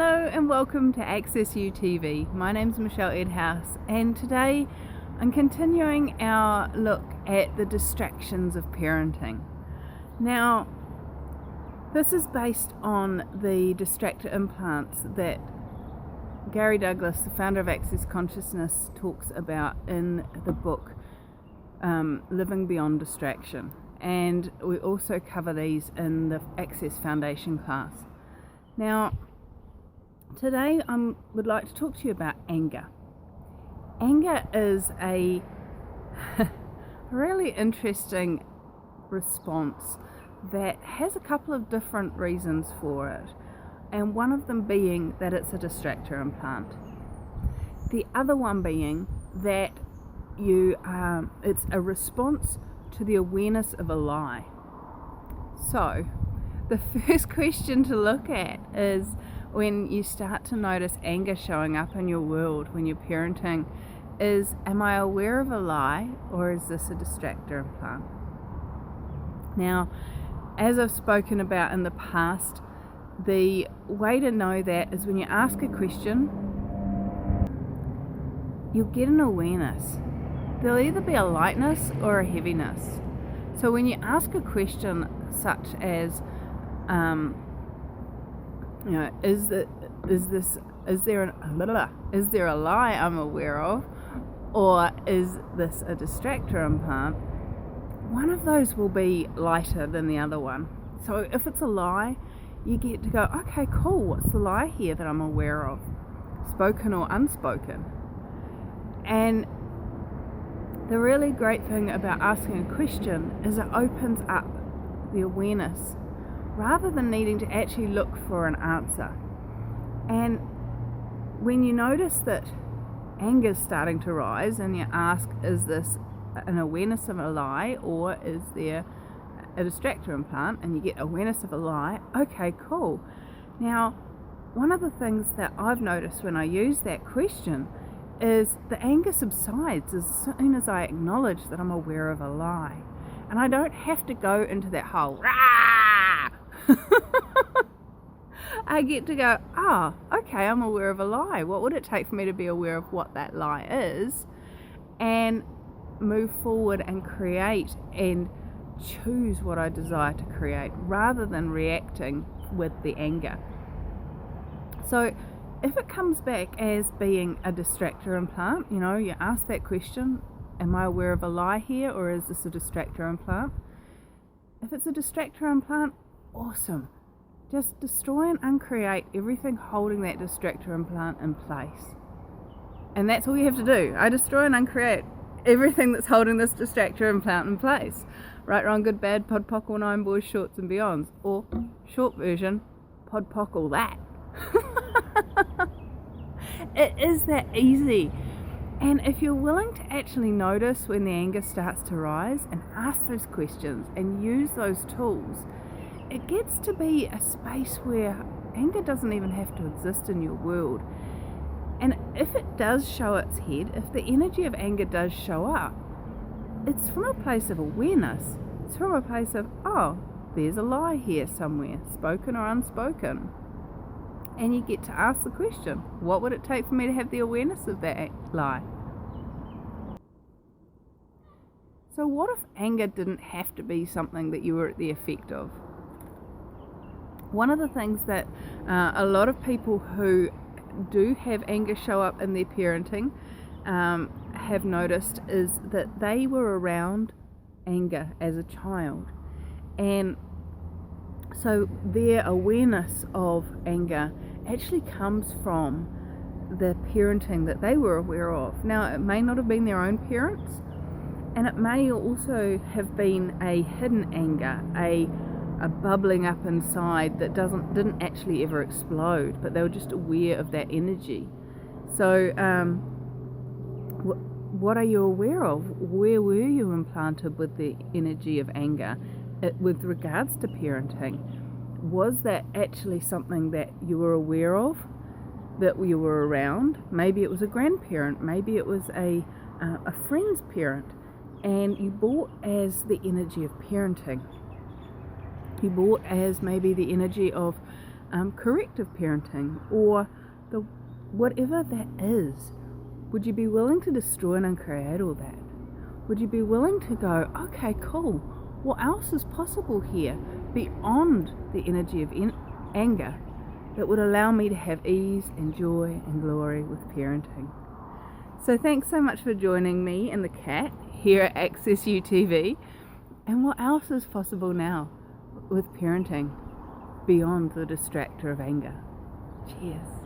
Hello and welcome to Access You TV. My name's Michelle Edhouse, and today I'm continuing our look at the distractions of parenting. Now, this is based on the distractor implants that Gary Douglas, the founder of Access Consciousness, talks about in the book Living Beyond Distraction. And we also cover these in the Access Foundation class. Now, today I would like to talk to you about anger. Anger is a really interesting response that has a couple of different reasons for it, and one of them being that it's a distractor implant. The other one being that it's a response to the awareness of a lie. So, the first question to look at is when you start to notice anger showing up in your world when you're parenting is, am I aware of a lie, or is this a distractor implant? Now, as I've spoken about in the past, the way to know that is when you ask a question, you'll get an awareness. There'll either be a lightness or a heaviness. So when you ask a question such as, is there a lie I'm aware of, or is this a distractor implant? One of those will be lighter than the other one. So if it's a lie, you get to go, okay, cool, what's the lie here that I'm aware of, spoken or unspoken? And the really great thing about asking a question is it opens up the awareness rather than needing to actually look for an answer. And when you notice that anger is starting to rise and you ask, is this an awareness of a lie, or is there a distractor implant, and you get awareness of a lie, okay, cool. Now, one of the things that I've noticed when I use that question is the anger subsides as soon as I acknowledge that I'm aware of a lie. And I don't have to go into that whole rah! I get to go, okay, I'm aware of a lie. What would it take for me to be aware of what that lie is, and move forward and create and choose what I desire to create rather than reacting with the anger. So if it comes back as being a distractor implant, you ask that question, am I aware of a lie here, or is this a distractor implant? If it's a distractor implant, awesome. Just destroy and uncreate everything holding that distractor implant in place. And that's all you have to do. I destroy and uncreate everything that's holding this distractor implant in place. Right, wrong, good, bad, pod, poc, all nine boys, shorts and beyonds. Or, short version, pod, poc, all that. It is that easy. And if you're willing to actually notice when the anger starts to rise and ask those questions and use those tools, it gets to be a space where anger doesn't even have to exist in your world. And if it does show its head, if the energy of anger does show up, it's from a place of awareness. It's from a place of, there's a lie here somewhere, spoken or unspoken. And you get to ask the question, what would it take for me to have the awareness of that lie? So what if anger didn't have to be something that you were at the effect of? One of the things that a lot of people who do have anger show up in their parenting have noticed is that they were around anger as a child, and so their awareness of anger actually comes from the parenting that they were aware of. Now, it may not have been their own parents, and it may also have been a hidden anger, a bubbling up inside that didn't actually ever explode, but they were just aware of that energy. So what are you aware of? Where were you implanted with the energy of anger with regards to parenting? Was that actually something that you were aware of, that you were around? Maybe it was a grandparent, maybe it was a friend's parent, and you bought as the energy of parenting. You bought as maybe the energy of corrective parenting, or the whatever that is? Would you be willing to destroy and uncreate all that? Would you be willing to go, okay, cool, what else is possible here beyond the energy of anger that would allow me to have ease and joy and glory with parenting? So thanks so much for joining me and the cat here at Access UTV. And what else is possible now with parenting beyond the distractor of anger? Cheers.